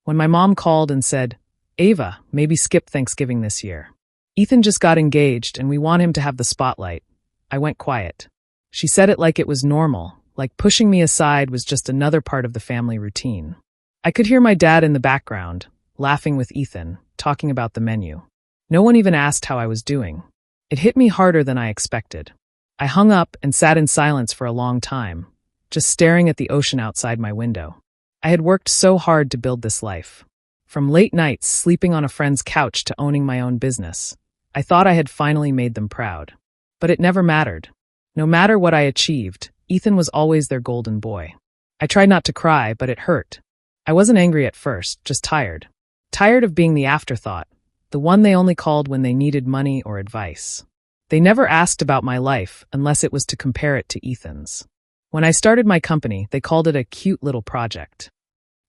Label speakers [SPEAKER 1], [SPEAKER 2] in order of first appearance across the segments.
[SPEAKER 1] When my mom called and said, "Ava, maybe skip Thanksgiving this year. Ethan just got engaged and we want him to have the spotlight," I went quiet. She said it like it was normal, like pushing me aside was just another part of the family routine. I could hear my dad in the background, laughing with Ethan, talking about the menu. No one even asked how I was doing. It hit me harder than I expected. I hung up and sat in silence for a long time, just staring at the ocean outside my window. I had worked so hard to build this life. From late nights sleeping on a friend's couch to owning my own business, I thought I had finally made them proud. But it never mattered. No matter what I achieved, Ethan was always their golden boy. I tried not to cry, but it hurt. I wasn't angry at first, just tired. Tired of being the afterthought, the one they only called when they needed money or advice. They never asked about my life unless it was to compare it to Ethan's. When I started my company, they called it a cute little project.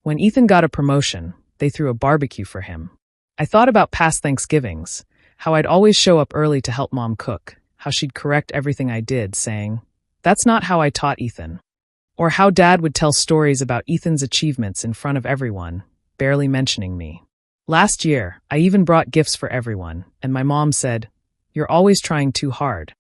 [SPEAKER 1] When Ethan got a promotion, they threw a barbecue for him. I thought about past Thanksgivings, how I'd always show up early to help Mom cook, how she'd correct everything I did, saying, "That's not how I taught Ethan." Or how Dad would tell stories about Ethan's achievements in front of everyone, barely mentioning me. Last year, I even brought gifts for everyone, and my mom said, "You're always trying too hard."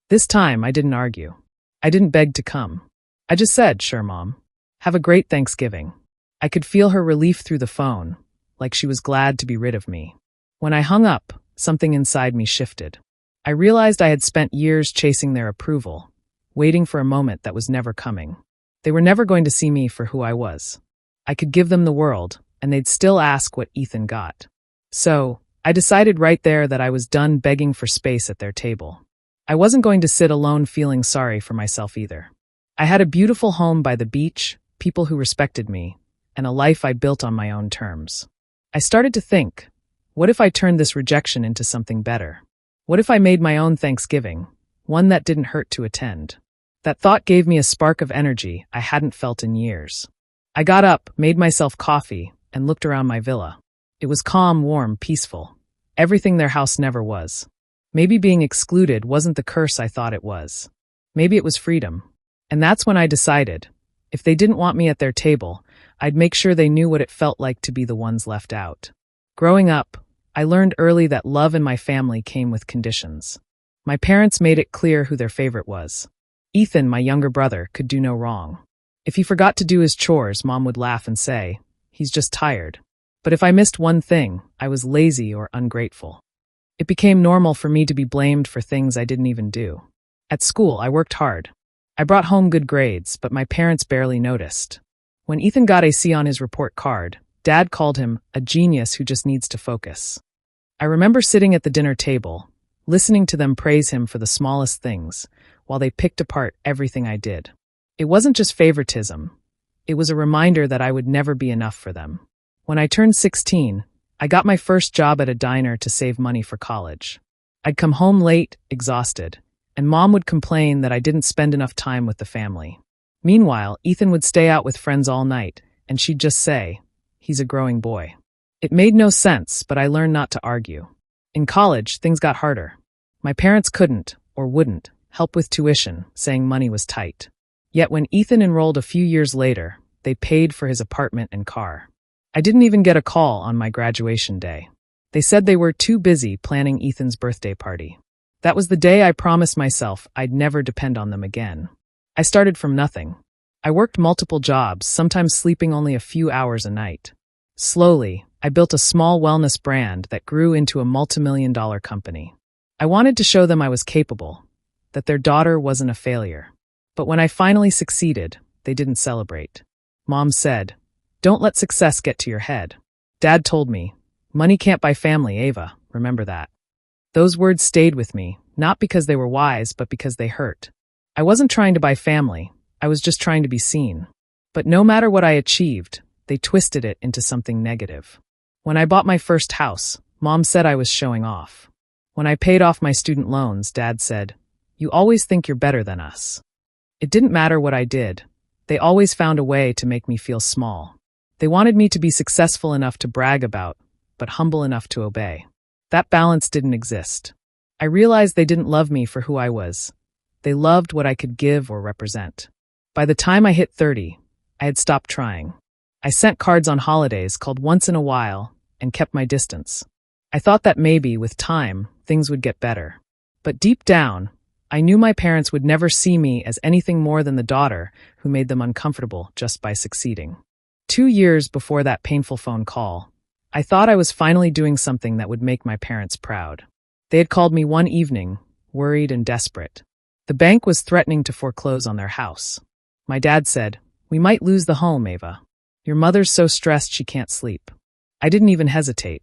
[SPEAKER 1] This time, I didn't argue. I didn't beg to come. I just said, "Sure, Mom. Have a great Thanksgiving." I could feel her relief through the phone, like she was glad to be rid of me. When I hung up, something inside me shifted. I realized I had spent years chasing their approval, waiting for a moment that was never coming. They were never going to see me for who I was. I could give them the world, and they'd still ask what Ethan got. So, I decided right there that I was done begging for space at their table. I wasn't going to sit alone feeling sorry for myself either. I had a beautiful home by the beach, people who respected me, and a life I built on my own terms. I started to think, what if I turned this rejection into something better? What if I made my own Thanksgiving, one that didn't hurt to attend? That thought gave me a spark of energy I hadn't felt in years. I got up, made myself coffee, and looked around my villa. It was calm, warm, peaceful. Everything their house never was. Maybe being excluded wasn't the curse I thought it was. Maybe it was freedom. And that's when I decided, if they didn't want me at their table, I'd make sure they knew what it felt like to be the ones left out. Growing up, I learned early that love in my family came with conditions. My parents made it clear who their favorite was. Ethan, my younger brother, could do no wrong. If he forgot to do his chores, Mom would laugh and say, "He's just tired." But if I missed one thing, I was lazy or ungrateful. It became normal for me to be blamed for things I didn't even do. At school, I worked hard. I brought home good grades, but my parents barely noticed. When Ethan got a C on his report card, Dad called him a genius who just needs to focus. I remember sitting at the dinner table, listening to them praise him for the smallest things, while they picked apart everything I did. It wasn't just favoritism. It was a reminder that I would never be enough for them. When I turned 16, I got my first job at a diner to save money for college. I'd come home late, exhausted, and Mom would complain that I didn't spend enough time with the family. Meanwhile, Ethan would stay out with friends all night, and she'd just say, "He's a growing boy." It made no sense, but I learned not to argue. In college, things got harder. My parents couldn't, or wouldn't, help with tuition, saying money was tight. Yet when Ethan enrolled a few years later, they paid for his apartment and car. I didn't even get a call on my graduation day. They said they were too busy planning Ethan's birthday party. That was the day I promised myself I'd never depend on them again. I started from nothing. I worked multiple jobs, sometimes sleeping only a few hours a night. Slowly, I built a small wellness brand that grew into a multimillion-dollar company. I wanted to show them I was capable, that their daughter wasn't a failure. But when I finally succeeded, they didn't celebrate. Mom said, "Don't let success get to your head." Dad told me, "Money can't buy family, Ava, remember that." Those words stayed with me, not because they were wise, but because they hurt. I wasn't trying to buy family, I was just trying to be seen. But no matter what I achieved, they twisted it into something negative. When I bought my first house, Mom said I was showing off. When I paid off my student loans, Dad said, "You always think you're better than us." It didn't matter what I did. They always found a way to make me feel small. They wanted me to be successful enough to brag about, but humble enough to obey. That balance didn't exist. I realized they didn't love me for who I was. They loved what I could give or represent. By the time I hit 30, I had stopped trying. I sent cards on holidays, called once in a while, and kept my distance. I thought that maybe, with time, things would get better. But deep down, I knew my parents would never see me as anything more than the daughter who made them uncomfortable just by succeeding. 2 years before that painful phone call, I thought I was finally doing something that would make my parents proud. They had called me one evening, worried and desperate. The bank was threatening to foreclose on their house. My dad said, "We might lose the home, Ava. Your mother's so stressed she can't sleep." I didn't even hesitate.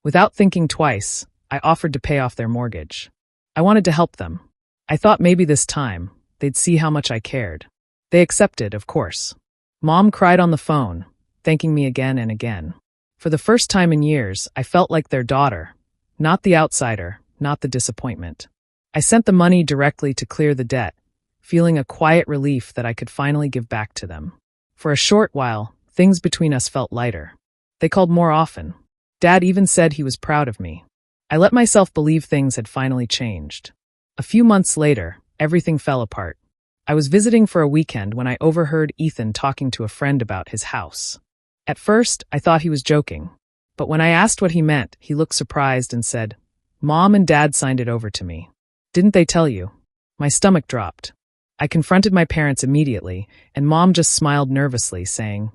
[SPEAKER 1] Without thinking twice, I offered to pay off their mortgage. I wanted to help them. I thought maybe this time, they'd see how much I cared. They accepted, of course. Mom cried on the phone, thanking me again and again. For the first time in years, I felt like their daughter, not the outsider, not the disappointment. I sent the money directly to clear the debt, feeling a quiet relief that I could finally give back to them. For a short while, things between us felt lighter. They called more often. Dad even said he was proud of me. I let myself believe things had finally changed. A few months later, everything fell apart. I was visiting for a weekend when I overheard Ethan talking to a friend about his house. At first, I thought he was joking, but when I asked what he meant, he looked surprised and said, "Mom and Dad signed it over to me. Didn't they tell you?" My stomach dropped. I confronted my parents immediately, and Mom just smiled nervously, saying,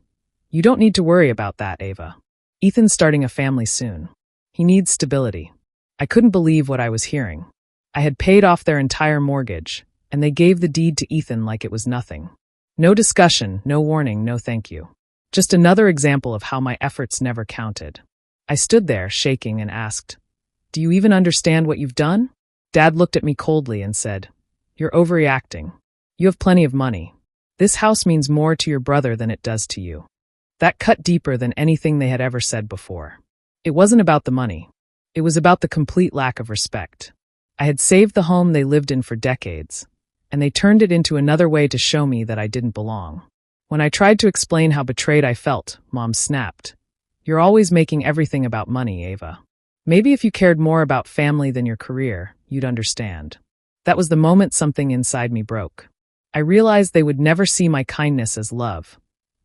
[SPEAKER 1] "You don't need to worry about that, Ava. Ethan's starting a family soon. He needs stability." I couldn't believe what I was hearing. I had paid off their entire mortgage, and they gave the deed to Ethan like it was nothing. No discussion, no warning, no thank you. Just another example of how my efforts never counted. I stood there, shaking, and asked, "Do you even understand what you've done?" Dad looked at me coldly and said, "You're overreacting. You have plenty of money. This house means more to your brother than it does to you." That cut deeper than anything they had ever said before. It wasn't about the money. It was about the complete lack of respect. I had saved the home they lived in for decades, and they turned it into another way to show me that I didn't belong. When I tried to explain how betrayed I felt, Mom snapped, "You're always making everything about money, Ava. Maybe if you cared more about family than your career, you'd understand." That was the moment something inside me broke. I realized they would never see my kindness as love.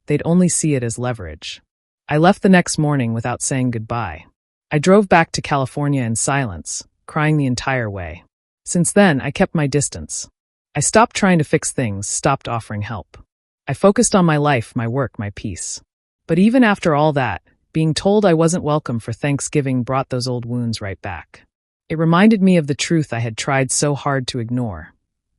[SPEAKER 1] They'd only see it as leverage. I left the next morning without saying goodbye. I drove back to California in silence, crying the entire way. Since then, I kept my distance. I stopped trying to fix things, stopped offering help. I focused on my life, my work, my peace. But even after all that, being told I wasn't welcome for Thanksgiving brought those old wounds right back. It reminded me of the truth I had tried so hard to ignore.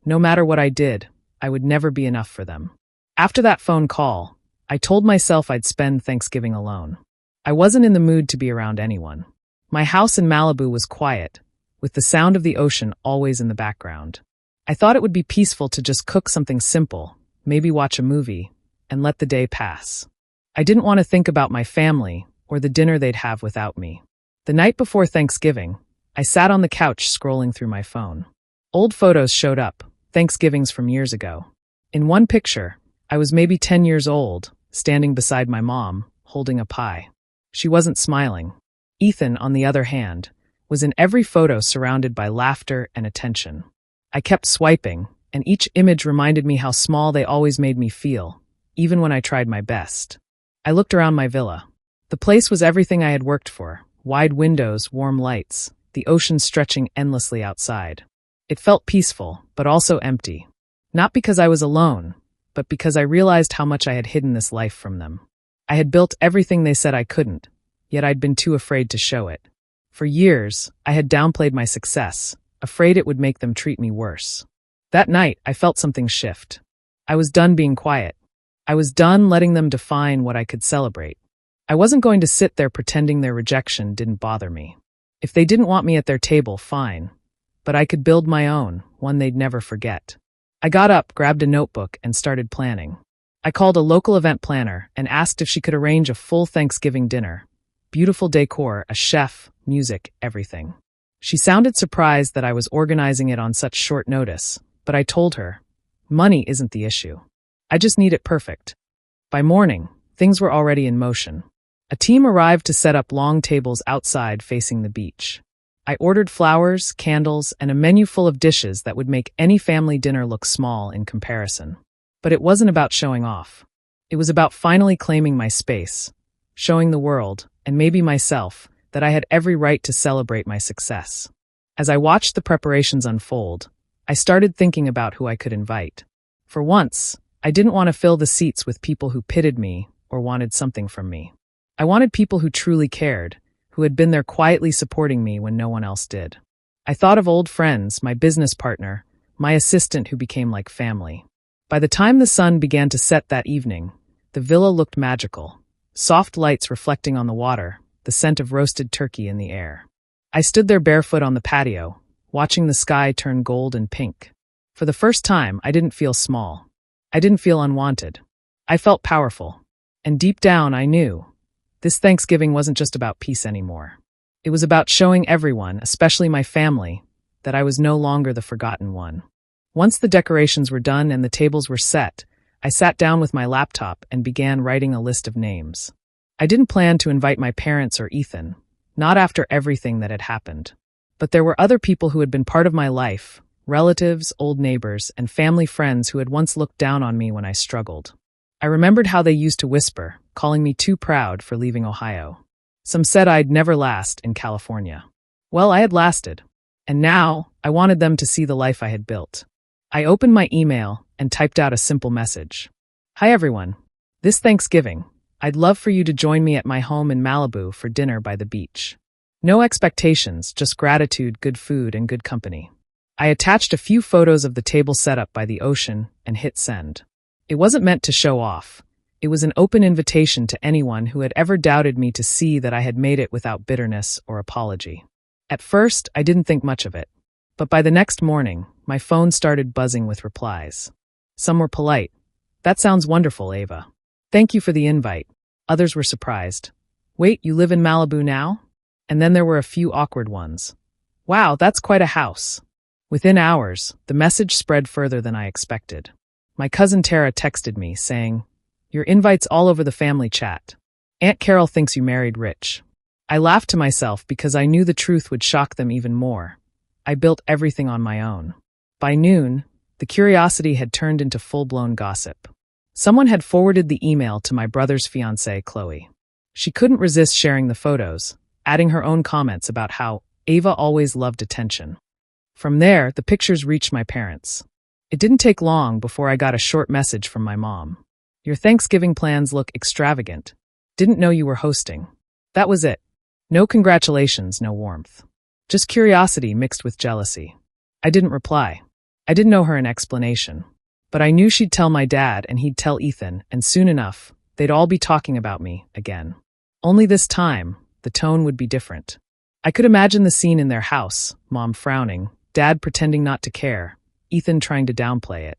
[SPEAKER 1] No matter what I did, I would never be enough for them. After that phone call, I told myself I'd spend Thanksgiving alone. I wasn't in the mood to be around anyone. My house in Malibu was quiet, with the sound of the ocean always in the background. I thought it would be peaceful to just cook something simple, maybe watch a movie, and let the day pass. I didn't want to think about my family or the dinner they'd have without me. The night before Thanksgiving, I sat on the couch scrolling through my phone. Old photos showed up, Thanksgivings from years ago. In one picture, I was maybe 10 years old, standing beside my mom, holding a pie. She wasn't smiling. Ethan, on the other hand, was in every photo surrounded by laughter and attention. I kept swiping, and each image reminded me how small they always made me feel, even when I tried my best. I looked around my villa. The place was everything I had worked for: wide windows, warm lights, the ocean stretching endlessly outside. It felt peaceful, but also empty. Not because I was alone, but because I realized how much I had hidden this life from them. I had built everything they said I couldn't, yet I'd been too afraid to show it. For years, I had downplayed my success, afraid it would make them treat me worse. That night, I felt something shift. I was done being quiet. I was done letting them define what I could celebrate. I wasn't going to sit there pretending their rejection didn't bother me. If they didn't want me at their table, fine. But I could build my own, one they'd never forget. I got up, grabbed a notebook, and started planning. I called a local event planner and asked if she could arrange a full Thanksgiving dinner. Beautiful decor, a chef, music, everything. She sounded surprised that I was organizing it on such short notice, but I told her, money isn't the issue. I just need it perfect. By morning, things were already in motion. A team arrived to set up long tables outside facing the beach. I ordered flowers, candles, and a menu full of dishes that would make any family dinner look small in comparison. But it wasn't about showing off. It was about finally claiming my space, showing the world, and maybe myself, that I had every right to celebrate my success. As I watched the preparations unfold, I started thinking about who I could invite. For once, I didn't want to fill the seats with people who pitied me or wanted something from me. I wanted people who truly cared, who had been there quietly supporting me when no one else did. I thought of old friends, my business partner, my assistant who became like family. By the time the sun began to set that evening, the villa looked magical. Soft lights reflecting on the water, the scent of roasted turkey in the air. I stood there barefoot on the patio, watching the sky turn gold and pink. For the first time, I didn't feel small. I didn't feel unwanted. I felt powerful. And deep down, I knew this Thanksgiving wasn't just about peace anymore. It was about showing everyone, especially my family, that I was no longer the forgotten one. Once the decorations were done and the tables were set, I sat down with my laptop and began writing a list of names. I didn't plan to invite my parents or Ethan, not after everything that had happened. But there were other people who had been part of my life, relatives, old neighbors, and family friends who had once looked down on me when I struggled. I remembered how they used to whisper, calling me too proud for leaving Ohio. Some said I'd never last in California. Well, I had lasted. And now, I wanted them to see the life I had built. I opened my email and typed out a simple message. Hi everyone. This Thanksgiving, I'd love for you to join me at my home in Malibu for dinner by the beach. No expectations, just gratitude, good food, and good company. I attached a few photos of the table set up by the ocean and hit send. It wasn't meant to show off. It was an open invitation to anyone who had ever doubted me to see that I had made it without bitterness or apology. At first, I didn't think much of it. But by the next morning, my phone started buzzing with replies. Some were polite. That sounds wonderful, Ava. Thank you for the invite. Others were surprised. Wait, you live in Malibu now? And then there were a few awkward ones. Wow, that's quite a house. Within hours, the message spread further than I expected. My cousin Tara texted me, saying, "Your invite's all over the family chat. Aunt Carol thinks you married rich." I laughed to myself because I knew the truth would shock them even more. I built everything on my own. By noon, the curiosity had turned into full-blown gossip. Someone had forwarded the email to my brother's fiancée, Chloe. She couldn't resist sharing the photos, adding her own comments about how Ava always loved attention. From there, the pictures reached my parents. It didn't take long before I got a short message from my mom. "Your Thanksgiving plans look extravagant. Didn't know you were hosting." That was it. No congratulations, no warmth. Just curiosity mixed with jealousy. I didn't reply. I didn't owe her an explanation. But I knew she'd tell my dad and he'd tell Ethan, and soon enough, they'd all be talking about me again. Only this time, the tone would be different. I could imagine the scene in their house, Mom frowning, Dad pretending not to care, Ethan trying to downplay it.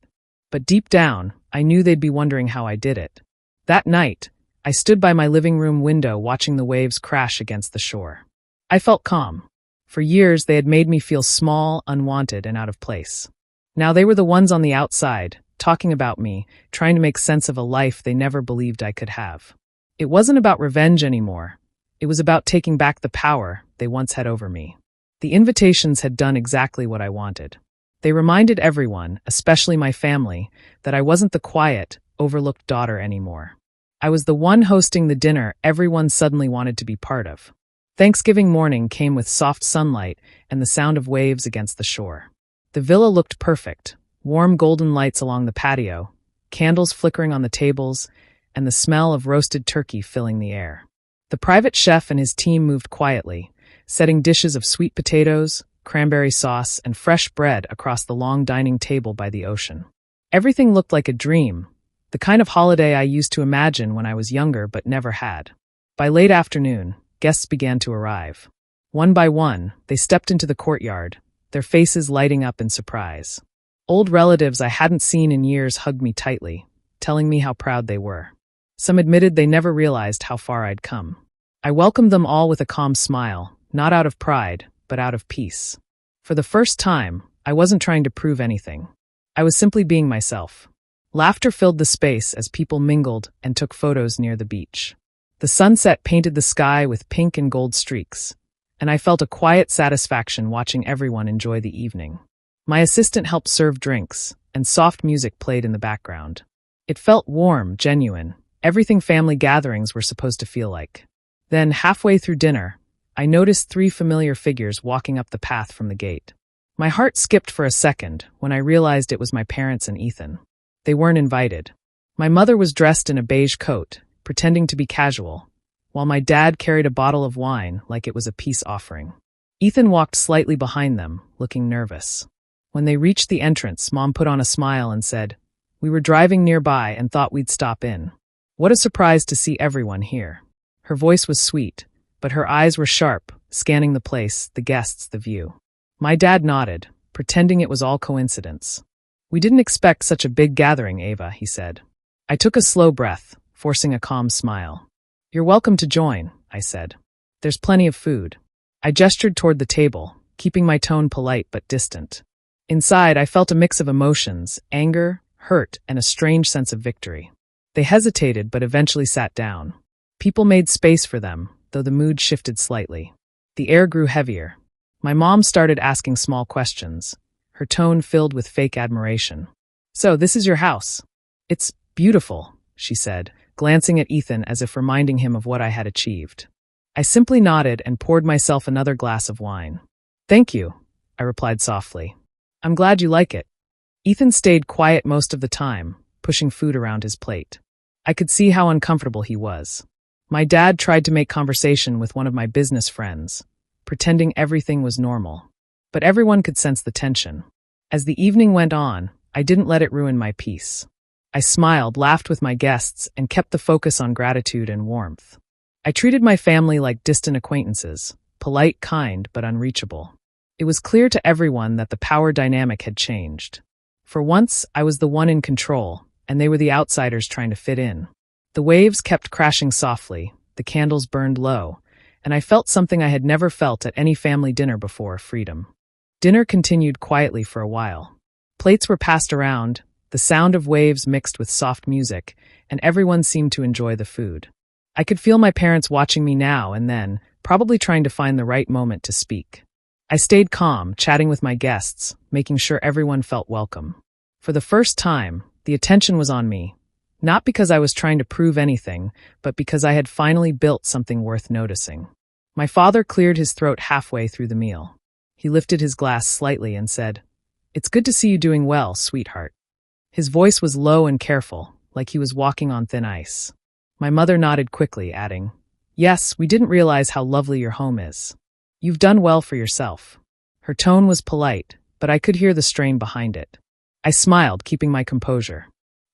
[SPEAKER 1] But deep down, I knew they'd be wondering how I did it. That night, I stood by my living room window watching the waves crash against the shore. I felt calm. For years, they had made me feel small, unwanted, and out of place. Now they were the ones on the outside, talking about me, trying to make sense of a life they never believed I could have. It wasn't about revenge anymore. It was about taking back the power they once had over me. The invitations had done exactly what I wanted. They reminded everyone, especially my family, that I wasn't the quiet, overlooked daughter anymore. I was the one hosting the dinner everyone suddenly wanted to be part of. Thanksgiving morning came with soft sunlight and the sound of waves against the shore. The villa looked perfect, warm golden lights along the patio, candles flickering on the tables, and the smell of roasted turkey filling the air. The private chef and his team moved quietly, setting dishes of sweet potatoes, cranberry sauce, and fresh bread across the long dining table by the ocean. Everything looked like a dream, the kind of holiday I used to imagine when I was younger but never had. By late afternoon, guests began to arrive. One by one, they stepped into the courtyard, their faces lighting up in surprise. Old relatives I hadn't seen in years hugged me tightly, telling me how proud they were. Some admitted they never realized how far I'd come. I welcomed them all with a calm smile, not out of pride, but out of peace. For the first time, I wasn't trying to prove anything. I was simply being myself. Laughter filled the space as people mingled and took photos near the beach. The sunset painted the sky with pink and gold streaks, and I felt a quiet satisfaction watching everyone enjoy the evening. My assistant helped serve drinks, and soft music played in the background. It felt warm, genuine, Everything family gatherings were supposed to feel like. Then, halfway through dinner, I noticed 3 familiar figures walking up the path from the gate. My heart skipped for a second when I realized it was my parents and Ethan. They weren't invited. My mother was dressed in a beige coat, pretending to be casual, while my dad carried a bottle of wine like it was a peace offering. Ethan walked slightly behind them, looking nervous. When they reached the entrance, Mom put on a smile and said, "We were driving nearby and thought we'd stop in. What a surprise to see everyone here." Her voice was sweet, but her eyes were sharp, scanning the place, the guests, the view. My dad nodded, pretending it was all coincidence. "We didn't expect such a big gathering, Ava," he said. I took a slow breath, forcing a calm smile. "You're welcome to join," I said. "There's plenty of food." I gestured toward the table, keeping my tone polite but distant. Inside, I felt a mix of emotions, anger, hurt, and a strange sense of victory. They hesitated but eventually sat down. People made space for them, though the mood shifted slightly. The air grew heavier. My mom started asking small questions, her tone filled with fake admiration. "So, this is your house?" "It's beautiful," she said, glancing at Ethan as if reminding him of what I had achieved. I simply nodded and poured myself another glass of wine. "Thank you," I replied softly. "I'm glad you like it." Ethan stayed quiet most of the time, pushing food around his plate. I could see how uncomfortable he was. My dad tried to make conversation with one of my business friends, pretending everything was normal. But everyone could sense the tension. As the evening went on, I didn't let it ruin my peace. I smiled, laughed with my guests, and kept the focus on gratitude and warmth. I treated my family like distant acquaintances, polite, kind, but unreachable. It was clear to everyone that the power dynamic had changed. For once, I was the one in control, and they were the outsiders trying to fit in. The waves kept crashing softly, the candles burned low, and I felt something I had never felt at any family dinner before: freedom. Dinner continued quietly for a while. Plates were passed around, the sound of waves mixed with soft music, and everyone seemed to enjoy the food. I could feel my parents watching me now and then, probably trying to find the right moment to speak. I stayed calm, chatting with my guests, making sure everyone felt welcome. For the first time, the attention was on me. Not because I was trying to prove anything, but because I had finally built something worth noticing. My father cleared his throat halfway through the meal. He lifted his glass slightly and said, "It's good to see you doing well, sweetheart." His voice was low and careful, like he was walking on thin ice. My mother nodded quickly, adding, "Yes, we didn't realize how lovely your home is. You've done well for yourself." Her tone was polite, but I could hear the strain behind it. I smiled, keeping my composure.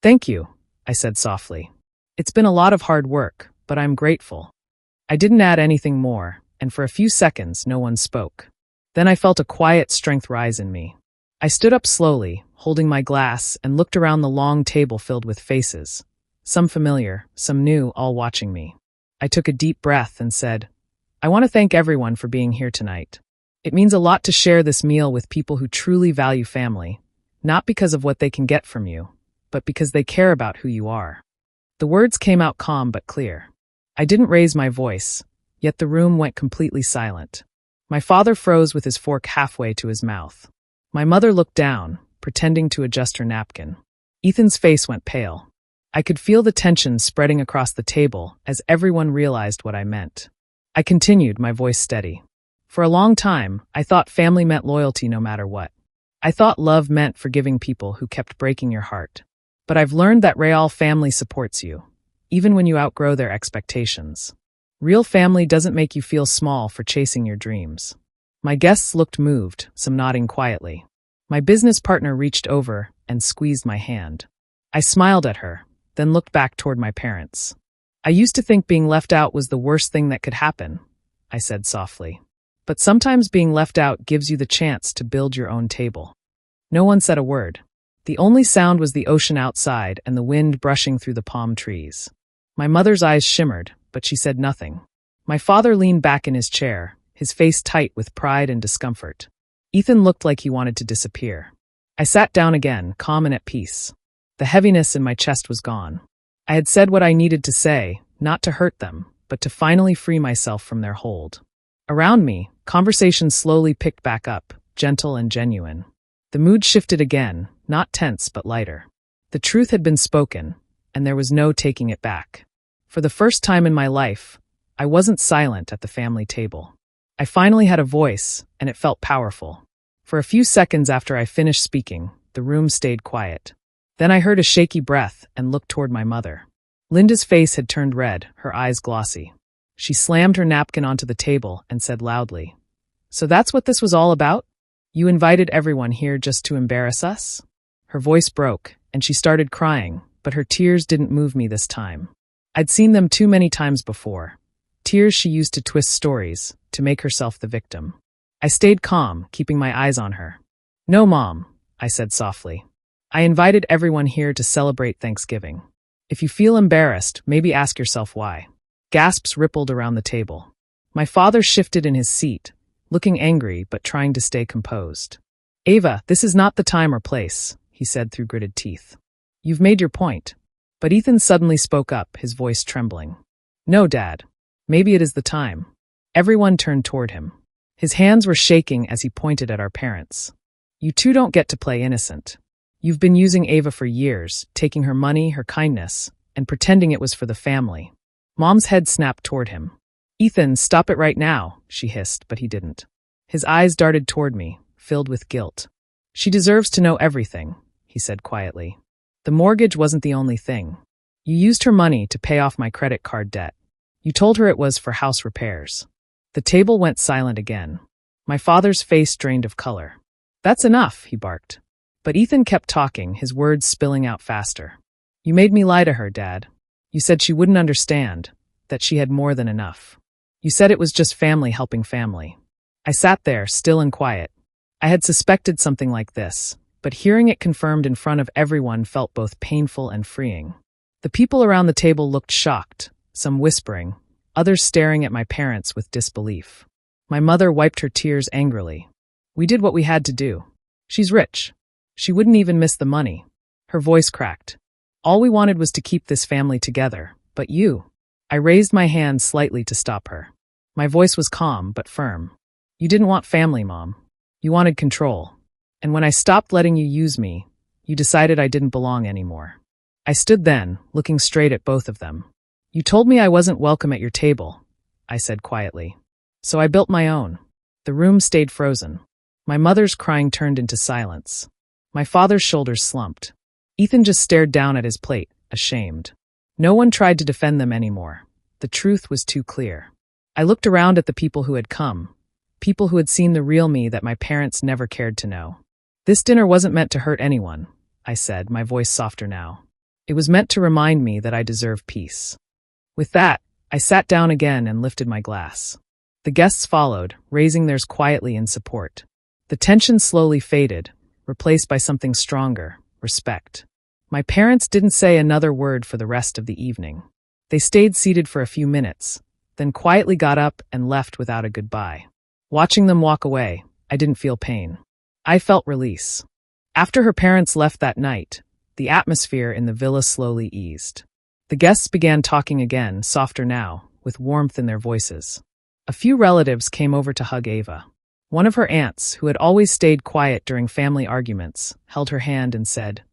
[SPEAKER 1] "Thank you," I said softly. "It's been a lot of hard work, but I'm grateful." I didn't add anything more, and for a few seconds no one spoke. Then I felt a quiet strength rise in me. I stood up slowly, holding my glass, and looked around the long table filled with faces. Some familiar, some new, all watching me. I took a deep breath and said, "I want to thank everyone for being here tonight. It means a lot to share this meal with people who truly value family, not because of what they can get from you, but because they care about who you are." The words came out calm but clear. I didn't raise my voice, yet the room went completely silent. My father froze with his fork halfway to his mouth. My mother looked down, pretending to adjust her napkin. Ethan's face went pale. I could feel the tension spreading across the table as everyone realized what I meant. I continued, my voice steady. For a long time, I thought family meant loyalty no matter what. I thought love meant forgiving people who kept breaking your heart. But I've learned that real family supports you, even when you outgrow their expectations. Real family doesn't make you feel small for chasing your dreams. My guests looked moved, some nodding quietly. My business partner reached over and squeezed my hand. I smiled at her, then looked back toward my parents. "I used to think being left out was the worst thing that could happen," I said softly. "But sometimes being left out gives you the chance to build your own table." No one said a word. The only sound was the ocean outside and the wind brushing through the palm trees. My mother's eyes shimmered, but she said nothing. My father leaned back in his chair, his face tight with pride and discomfort. Ethan looked like he wanted to disappear. I sat down again, calm and at peace. The heaviness in my chest was gone. I had said what I needed to say, not to hurt them, but to finally free myself from their hold. Around me, conversation slowly picked back up, gentle and genuine. The mood shifted again, not tense but lighter. The truth had been spoken, and there was no taking it back. For the first time in my life, I wasn't silent at the family table. I finally had a voice, and it felt powerful. For a few seconds after I finished speaking, the room stayed quiet. Then I heard a shaky breath and looked toward my mother. Linda's face had turned red, her eyes glossy. She slammed her napkin onto the table and said loudly, "So that's what this was all about? You invited everyone here just to embarrass us?" Her voice broke, and she started crying, but her tears didn't move me this time. I'd seen them too many times before. Tears she used to twist stories, to make herself the victim. I stayed calm, keeping my eyes on her. "No, Mom," I said softly. "I invited everyone here to celebrate Thanksgiving. If you feel embarrassed, maybe ask yourself why." Gasps rippled around the table. My father shifted in his seat, looking angry but trying to stay composed. "Ava, this is not the time or place," he said through gritted teeth. "You've made your point." But Ethan suddenly spoke up, his voice trembling. "No, Dad. Maybe it is the time." Everyone turned toward him. His hands were shaking as he pointed at our parents. "You two don't get to play innocent. You've been using Ava for years, taking her money, her kindness, and pretending it was for the family." Mom's head snapped toward him. "Ethan, stop it right now," she hissed, but he didn't. His eyes darted toward me, filled with guilt. "She deserves to know everything," he said quietly. "The mortgage wasn't the only thing. You used her money to pay off my credit card debt. You told her it was for house repairs." The table went silent again. My father's face drained of color. "That's enough," he barked. But Ethan kept talking, his words spilling out faster. "You made me lie to her, Dad. You said she wouldn't understand, that she had more than enough. You said it was just family helping family." I sat there, still and quiet. I had suspected something like this, but hearing it confirmed in front of everyone felt both painful and freeing. The people around the table looked shocked, some whispering, others staring at my parents with disbelief. My mother wiped her tears angrily. "We did what we had to do. She's rich. She wouldn't even miss the money." Her voice cracked. "All we wanted was to keep this family together, but you—" I raised my hand slightly to stop her. My voice was calm but firm. "You didn't want family, Mom. You wanted control. And when I stopped letting you use me, you decided I didn't belong anymore." I stood then, looking straight at both of them. "You told me I wasn't welcome at your table," I said quietly. "So I built my own." The room stayed frozen. My mother's crying turned into silence. My father's shoulders slumped. Ethan just stared down at his plate, ashamed. No one tried to defend them anymore. The truth was too clear. I looked around at the people who had come, people who had seen the real me that my parents never cared to know. "This dinner wasn't meant to hurt anyone," I said, my voice softer now. "It was meant to remind me that I deserve peace." With that, I sat down again and lifted my glass. The guests followed, raising theirs quietly in support. The tension slowly faded, replaced by something stronger, respect. My parents didn't say another word for the rest of the evening. They stayed seated for a few minutes, then quietly got up and left without a goodbye. Watching them walk away, I didn't feel pain. I felt release. After her parents left that night, the atmosphere in the villa slowly eased. The guests began talking again, softer now, with warmth in their voices. A few relatives came over to hug Ava. One of her aunts, who had always stayed quiet during family arguments, held her hand and said,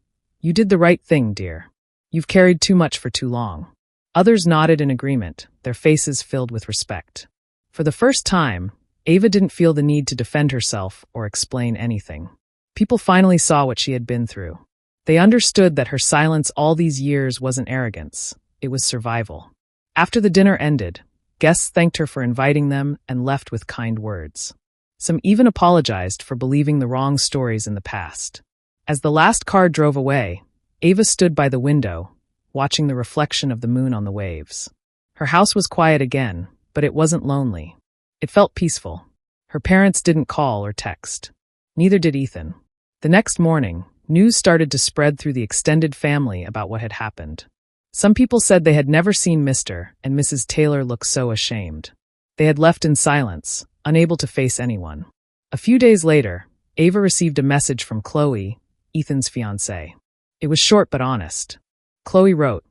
[SPEAKER 1] "You did the right thing, dear. You've carried too much for too long." Others nodded in agreement, their faces filled with respect. For the first time, Ava didn't feel the need to defend herself or explain anything. People finally saw what she had been through. They understood that her silence all these years wasn't arrogance, it was survival. After the dinner ended, guests thanked her for inviting them and left with kind words. Some even apologized for believing the wrong stories in the past. As the last car drove away, Ava stood by the window, watching the reflection of the moon on the waves. Her house was quiet again, but it wasn't lonely. It felt peaceful. Her parents didn't call or text. Neither did Ethan. The next morning, news started to spread through the extended family about what had happened. Some people said they had never seen Mr. and Mrs. Taylor look so ashamed. They had left in silence, unable to face anyone. A few days later, Ava received a message from Chloe, Ethan's fiancée. It was short but honest. Chloe wrote,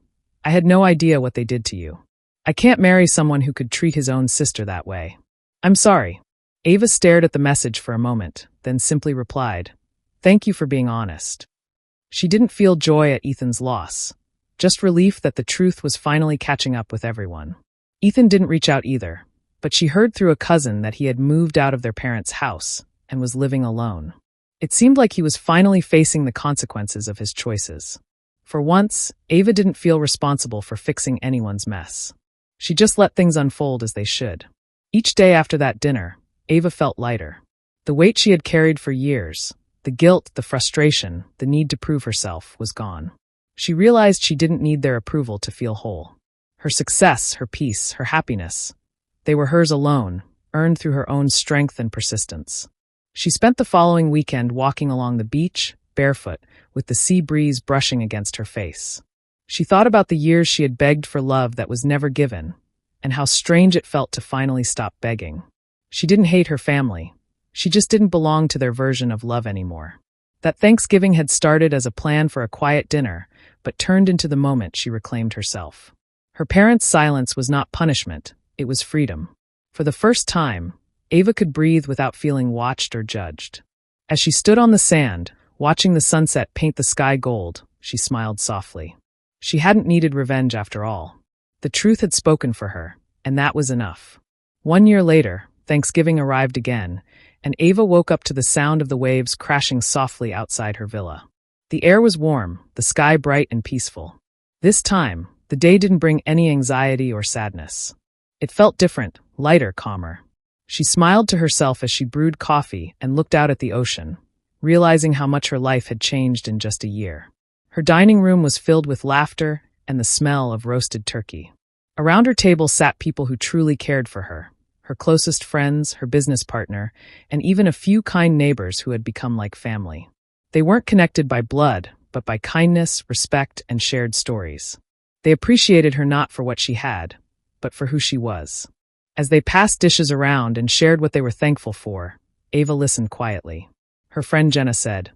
[SPEAKER 1] "I had no idea what they did to you. I can't marry someone who could treat his own sister that way. I'm sorry." Ava stared at the message for a moment, then simply replied, "Thank you for being honest." She didn't feel joy at Ethan's loss. just relief that the truth was finally catching up with everyone. Ethan didn't reach out either, but she heard through a cousin that he had moved out of their parents' house and was living alone. It seemed like he was finally facing the consequences of his choices. For once, Ava didn't feel responsible for fixing anyone's mess. She just let things unfold as they should. Each day after that dinner, Ava felt lighter. The weight she had carried for years, the guilt, the frustration, the need to prove herself, was gone. She realized she didn't need their approval to feel whole. Her success, her peace, her happiness, they were hers alone, earned through her own strength and persistence. She spent the following weekend walking along the beach, barefoot, with the sea breeze brushing against her face. She thought about the years she had begged for love that was never given, and how strange it felt to finally stop begging. She didn't hate her family. She just didn't belong to their version of love anymore. That Thanksgiving had started as a plan for a quiet dinner, but turned into the moment she reclaimed herself. Her parents' silence was not punishment, it was freedom. For the first time, Ava could breathe without feeling watched or judged. As she stood on the sand, watching the sunset paint the sky gold, she smiled softly. She hadn't needed revenge after all. The truth had spoken for her, and that was enough. 1 year later, Thanksgiving arrived again, and Ava woke up to the sound of the waves crashing softly outside her villa. The air was warm, the sky bright and peaceful. This time, the day didn't bring any anxiety or sadness. It felt different, lighter, calmer. She smiled to herself as she brewed coffee and looked out at the ocean, realizing how much her life had changed in just a year. Her dining room was filled with laughter and the smell of roasted turkey. Around her table sat people who truly cared for her, her closest friends, her business partner, and even a few kind neighbors who had become like family. They weren't connected by blood, but by kindness, respect, and shared stories. They appreciated her not for what she had, but for who she was. As they passed dishes around and shared what they were thankful for, Ava listened quietly. Her friend Jenna said,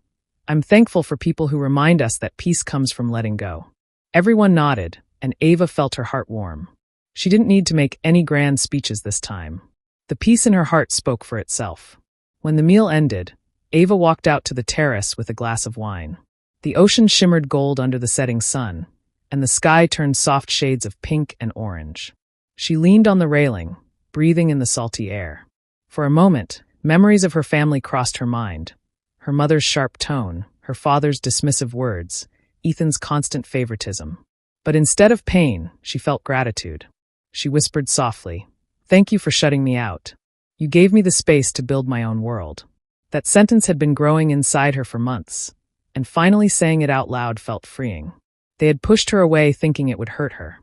[SPEAKER 1] "I'm thankful for people who remind us that peace comes from letting go." Everyone nodded, and Ava felt her heart warm. She didn't need to make any grand speeches this time. The peace in her heart spoke for itself. When the meal ended, Ava walked out to the terrace with a glass of wine. The ocean shimmered gold under the setting sun, and the sky turned soft shades of pink and orange. She leaned on the railing, breathing in the salty air. For a moment, memories of her family crossed her mind. Her mother's sharp tone, her father's dismissive words, Ethan's constant favoritism. But instead of pain, she felt gratitude. She whispered softly, "Thank you for shutting me out. You gave me the space to build my own world." That sentence had been growing inside her for months, and finally saying it out loud felt freeing. They had pushed her away thinking it would hurt her.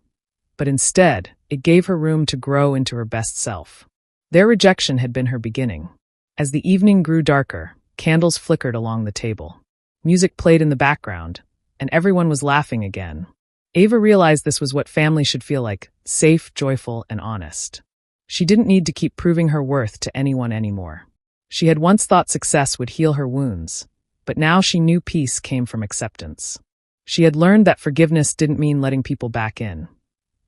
[SPEAKER 1] But instead, it gave her room to grow into her best self. Their rejection had been her beginning. As the evening grew darker, candles flickered along the table. Music played in the background, and everyone was laughing again. Ava realized this was what family should feel like, safe, joyful, and honest. She didn't need to keep proving her worth to anyone anymore. She had once thought success would heal her wounds, but now she knew peace came from acceptance. She had learned that forgiveness didn't mean letting people back in.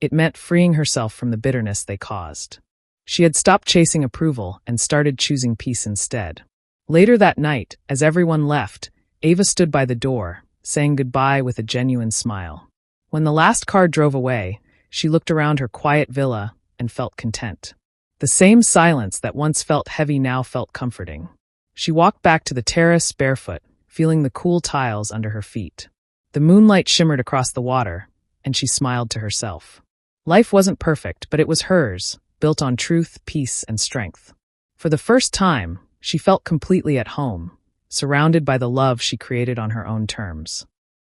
[SPEAKER 1] It meant freeing herself from the bitterness they caused. She had stopped chasing approval and started choosing peace instead. Later that night, as everyone left, Ava stood by the door, saying goodbye with a genuine smile. When the last car drove away, she looked around her quiet villa and felt content. The same silence that once felt heavy now felt comforting. She walked back to the terrace barefoot, feeling the cool tiles under her feet. The moonlight shimmered across the water, and she smiled to herself. Life wasn't perfect, but it was hers, built on truth, peace, and strength. For the first time, she felt completely at home, surrounded by the love she created on her own terms.